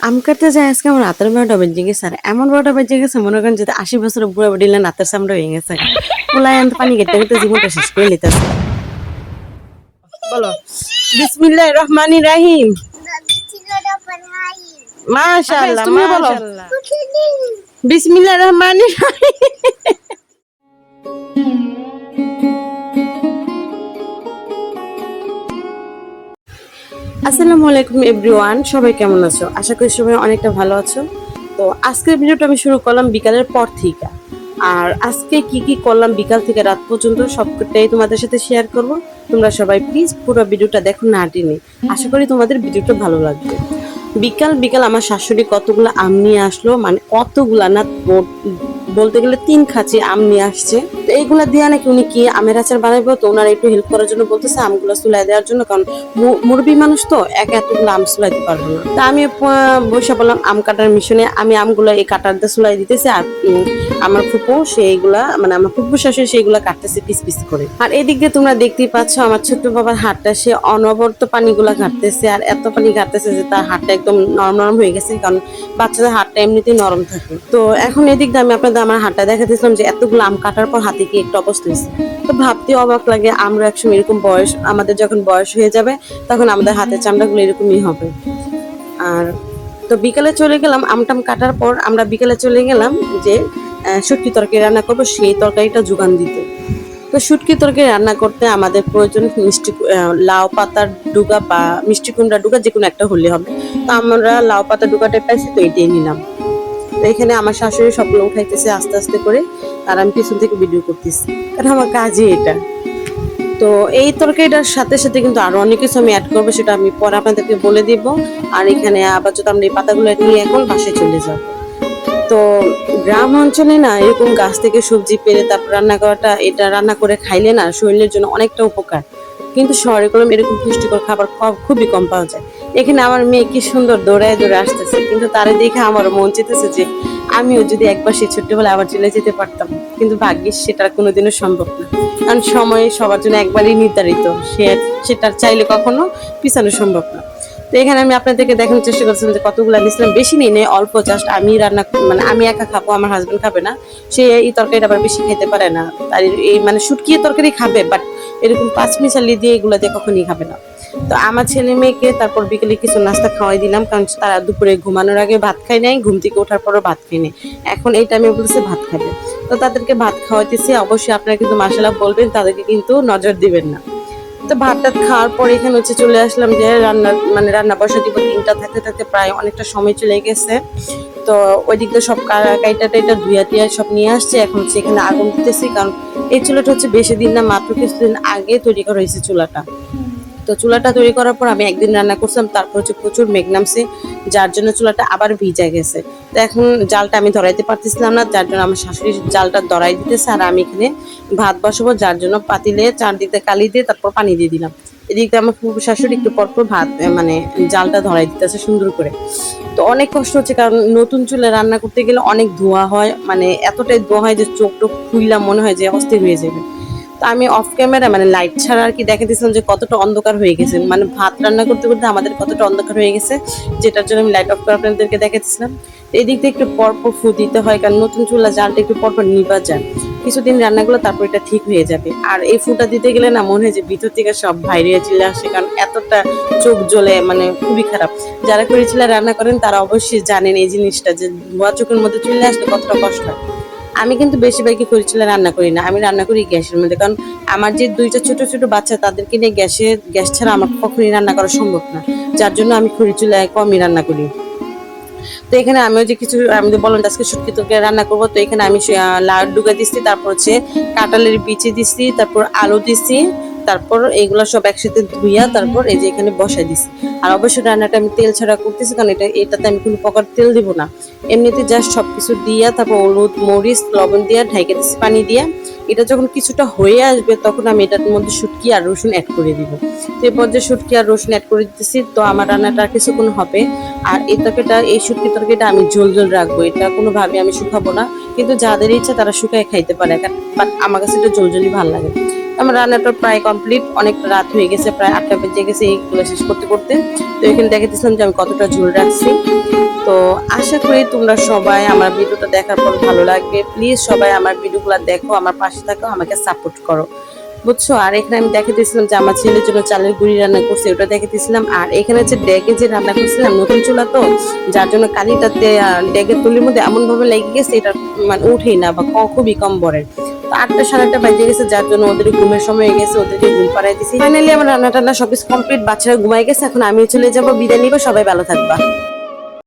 আম কাটতে যাই আজকে আমার রাতের 12টা বেজে গেছে আর এমন 12টা বেজে গেছে মনে করেন যদি 80 বছরের বুড়া বডিলে নাতের সামনে হয়ে গেছে পোলাই আনতে পানি খেতে খেতে জীবনটা শেষ করে নিতেছে। বলো বিসমিল্লাহির রহমানির রহিম। মাশাআল্লাহ তুমি বলো বিসমিল্লাহির রহমানির রহিম। আসসালামু আলাইকুম এভরিওয়ান, সবাই কেমন আছো? আশা করি সবাই অনেকটা ভালো আছো। তো আজকের ভিডিওটা আমি শুরু করলাম বিকালের পর থেকে। আর আজকে কি কি করলাম বিকাল থেকে রাত পর্যন্ত সবটাই তোমাদের সাথে শেয়ার করব। তোমরা সবাই প্লিজ পুরো ভিডিওটা দেখো না টেনে। আশা করি তোমাদের ভিডিওটা ভালো লাগবে। বিকাল বিকাল আমার শাশুড়ি কতগুলো আম নিয়ে আসলো, মানে কতগুলা না বলতে গেলে 3 খাঁচি আম নিয়ে আসছে। তো এইগুলা দিয়ে নাকি উনি কি আমের আচার বানাইবো, তো ওনারা একটু হেল্প করার জন্য বলতেছে আমগুলো চুলাই দেওয়ার জন্য, কারণ মুরব্বী মানুষ তো একা এতগুলো আম চুলাইতে পারবো না। তা আমি বসে বললাম আম কাটার মিশনে আমি আমগুলো এই কাটার দিয়ে চুলাই দিতেছি, আর আমার ফুপু সেইগুলা মানে আমার ফুপু শাশুড়ি সেইগুলা কাটতেছে পিস পিস করে। আর এদিক দিয়ে তোমরা দেখতেই পাচ্ছ আমার ছোট্ট বাবার হাতটা সে অনবরত পানিগুলা ঘাটতেছে, আর এত পানি ঘাটতেছে যে তার হাতটা একদম নরম নরম হয়ে গেছে, কারণ বাচ্চাদের হাতটা এমনিতেই নরম থাকে। তো এখন এদিক দিয়ে আমি আপনাদের আমার হাতটা দেখাতেছিলাম যে এতগুলো আম কাটার পর হাতে কি একটা অবস্থা হয়েছে। তো ভাবতে অবাক লাগে, আমরা একসময় এরকম বয়স, আমাদের যখন বয়স হয়ে যাবে তখন আমাদের হাতের চামড়াগুলো এরকমই হবে। আর তো বিকালে চলে গেলাম আমটাম কাটার পর, আমরা বিকালে চলে গেলাম যে শুটকি তরকারি রান্না করবো, সেই তরকারিটা যোগান দিতে। তো শুটকি তরকারি রান্না করতে আমাদের প্রয়োজন মিষ্টি লাউ পাতার ডুগা বা মিষ্টি কুমড়া ডুগা, যে কোনো একটা হলে হবে। তো আমরা লাউ পাতা ডুগাটা পাইছি, তো এটাই নিলাম। তো এখানে আমার শাশুড়ি সবগুলো উঠাইতেছে আস্তে আস্তে করে, আর আমি পিছন থেকে ভিডিও করতেছি, কারণ আমার কাজই এটা। তো এই তরকারিটার সাথে সাথে কিন্তু আরো অনেক কিছু আমি অ্যাড করবো, সেটা আমি পরে আপনাদেরকে বলে দিব। আর এখানে আপাতত আমরা এই পাতাগুলো নিয়ে এখন বাসায় চলে যাব। তো গ্রাম অঞ্চলে না এরকম গাছ থেকে সবজি পেরে তারপর রান্না করাটা, এটা রান্না করে খাইলে না শরীরের জন্য অনেকটা উপকার। কিন্তু শহরে গরম এরকম পুষ্টিকর খাবার খুবই কম পাওয়া যায়। এখানে আমার মেয়ে কি সুন্দর দৌড়ায় দৌড়ে আসতেছে, কিন্তু তারে দেখে আমারও মন চেতেছে যে আমিও যদি একবার সেই ছোট্টবেলায় আবার চলে যেতে পারতাম। কিন্তু ভাগ্যিস সেটা কোনোদিনও সম্ভব না, কারণ সময় সবার জন্য একবারই নির্ধারিত, সেটা চাইলে কখনো পিছানো সম্ভব না। তো এখানে আমি আপনাদেরকে দেখানোর চেষ্টা করছিলাম যে কতগুলো নিয়েছিলাম, বেশি নিই নেই, অল্প, জাস্ট আমি রান্না মানে আমি একা খাবো, আমার হাজবেন্ড খাবে না, সে এই তরকারিটা আবার বেশি খেতে পারে না। আর এই মানে শুটকি তরকারি খাবে, বাট এরকম পাঁচ মিশালি দিয়ে এগুলো দিয়ে কখনই খাবে না। তো আমার ছেলে মেয়েকে তারপর বিকেলে কিছু নাস্তা খাওয়াই দিলাম, কারণ তারা দুপুরে ঘুমানোর আগে ভাত খাই নাই, ঘুম থেকে ওঠার পরও ভাত খাই নাই, এখন এই টাইমে বলছে ভাত খাবে। তো তাদেরকে ভাত খাওয়াইতেছি। অবশ্যই আপনারা কিন্তু মাশাআল্লাহ বলবেন, তাদেরকে কিন্তু নজর দিবেন না। তো ভাতটা খাওয়ার পর এখানে হচ্ছে চলে আসলাম যে রান্না বসা দিব। 3টা থাকতে থাকতে প্রায় অনেকটা সময় চলে গেছে। তো ওই দিক দিয়ে সব কাইটা টাইটা ধুয়া টিয়া সব নিয়ে আসছে, এখন হচ্ছে এখানে আগুন দিতেছি, কারণ এই চুলাটা হচ্ছে বেশি দিন না, মাত্র কিছুদিন আগে তৈরি করা হয়েছে চুলাটা। তো চুলাটা তৈরি করার পর আমি একদিন রান্না করছিলাম, তারপর হচ্ছে প্রচুর মেঘ নামছে, যার জন্য চুলাটা আবার ভিজা গেছে। তো এখন জালটা আমি ধরাইতে পারতেছিলাম না, যার জন্য আমার শাশুড়ি জালটা ধরাই দিতেছে, আর আমি এখানে ভাত বসাবো, যার জন্য পাতিলে চারদিকে কালি দিয়ে তারপর পানি দিয়ে দিলাম। এদিকে আমার ফুফু শাশুড়ি একটু পরপর ভাত মানে জালটা ধরাই দিতেছে সুন্দর করে। তো অনেক কষ্ট হচ্ছে, কারণ নতুন চুলে রান্না করতে গেলে অনেক ধোয়া হয়, মানে এতটাই ধোয়া হয় যে চোখ টোক খুইলা মনে হয় যে অস্থির হয়ে যাবে। তো আমি অফ ক্যামেরা মানে লাইট ছাড়া আর কি দেখাতেছিলাম যে কতটা অন্ধকার হয়ে গেছে, মানে ভাত রান্না করতে করতে আমাদের কতটা অন্ধকার হয়ে গেছে, যেটার জন্য আমি লাইট অফ করে আপনাদেরকে দেখাতেছিলাম। তো এদিক দিয়ে একটু পরপর ফু দিতে হয়, কারণ নতুন চুলা জালটা একটু পরপর নিভা যায়। কিছুদিন রান্নাগুলো তারপর এটা ঠিক হয়ে যাবে। আর এই ফুটা দিতে গেলে না মনে হয় যে ভিতর থেকে সব বাইরে চলে আসে, কারণ এতটা চোখ জ্বলে, মানে খুবই খারাপ। যারা করেছিল রান্না করেন তারা অবশ্যই জানেন এই জিনিসটা, যে ধোয়া চোখের মধ্যে চলে আসলে কতটা কষ্ট হয়। আমি কিন্তু বেশিরভাগই খড়ি চুলায় রান্না করি না, আমি রান্না করি গ্যাসের মধ্যে, কারণ আমার যে 2টা ছোট ছোট বাচ্চা তাদেরকে নিয়ে গ্যাস ছাড়া আমার কখনই রান্না করা সম্ভব না, যার জন্য আমি খড়ি চুলায় কমই রান্না করি। তো এখানে আমিও যে কিছু আমি তো বললাম আজকে শুটকি তরকারি রান্না করবো, তো এখানে আমি লাউ ডুগা দিচ্ছি, তারপর হচ্ছে কাঁঠালের বিচি দিচ্ছি, তারপর আলু দিচ্ছি, তারপর এইগুলো সব একসাথে ধুইয়া তারপর এই যে এখানে বসাই দিচ্ছি। আর অবশ্যই রান্নাটা আমি তেল ছাড়া করতেছি, কারণ এটাতে আমি কোনো প্রকার তেল দিব না, এমনিতে জাস্ট সবকিছু দিয়া তারপর হলুদ মরিচ লবণ দিয়া ঢাইকে দিচ্ছি পানি দিয়া। এটা যখন কিছুটা হয়ে আসবে তখন আমি এটার মধ্যে শুটকি আর রসুন অ্যাড করে দিব। তো এরপর যে শুটকি আর রসুন অ্যাড করে দিতেছি, তো আমার রান্নাটা কিছুক্ষণ হবে। আর এই শুটকি তরকারিটা আমি ঝোল ঝোল রাখবো, এটা কোনোভাবে আমি শুকাবো না, কিন্তু যাদের ইচ্ছা তারা শুকায় খাইতে পারে, বাট আমার কাছে এটা ঝোল ঝোলই ভালো লাগে। আমার রান্নাটা প্রায় কমপ্লিট, অনেকটা রাত হয়ে গেছে, প্রায় 8টা বেজে গেছে এইগুলো শেষ করতে করতে। তো এখানে দেখেছিলাম যে আমি কতটা ঝোল রাখছি। তো আশা করি তোমরা সবাই আমার ভিডিওটা দেখার পর ভালো লাগবে। প্লিজ সবাই আমার ভিডিওগুলো দেখো, আমার পাশে থাকো, আমাকে সাপোর্ট করো, বুঝছো। আর এখানে আমি দেখাতেছিলাম যে আমার ছেলের জন্য চালের গুঁড়ি রান্না করছে, ওটা দেখাতেছিলাম। আর এখানে হচ্ছে ডেকে যে রান্না করছিলাম, নতুন চুলা তো, যার জন্য কালিটাতে ডেকের তুলির মধ্যে এমন ভাবে লেগে গেছে, এটা মানে উঠেই না বা খুবই কম বড়ের। তো 8টা সাড়ে 8টা বাজে গেছে, যার জন্য ওদের ঘুমের সময় হয়ে গেছে, ওদেরকে ঘুম পাড়াই দিছি। ফাইনালি আমার রান্না টান্না সবকিছু কমপ্লিট, বাচ্চারা ঘুমাই গেছে, এখন আমি চলে যাবো, বিদায় নিবো। সবাই ভালো থাকবা।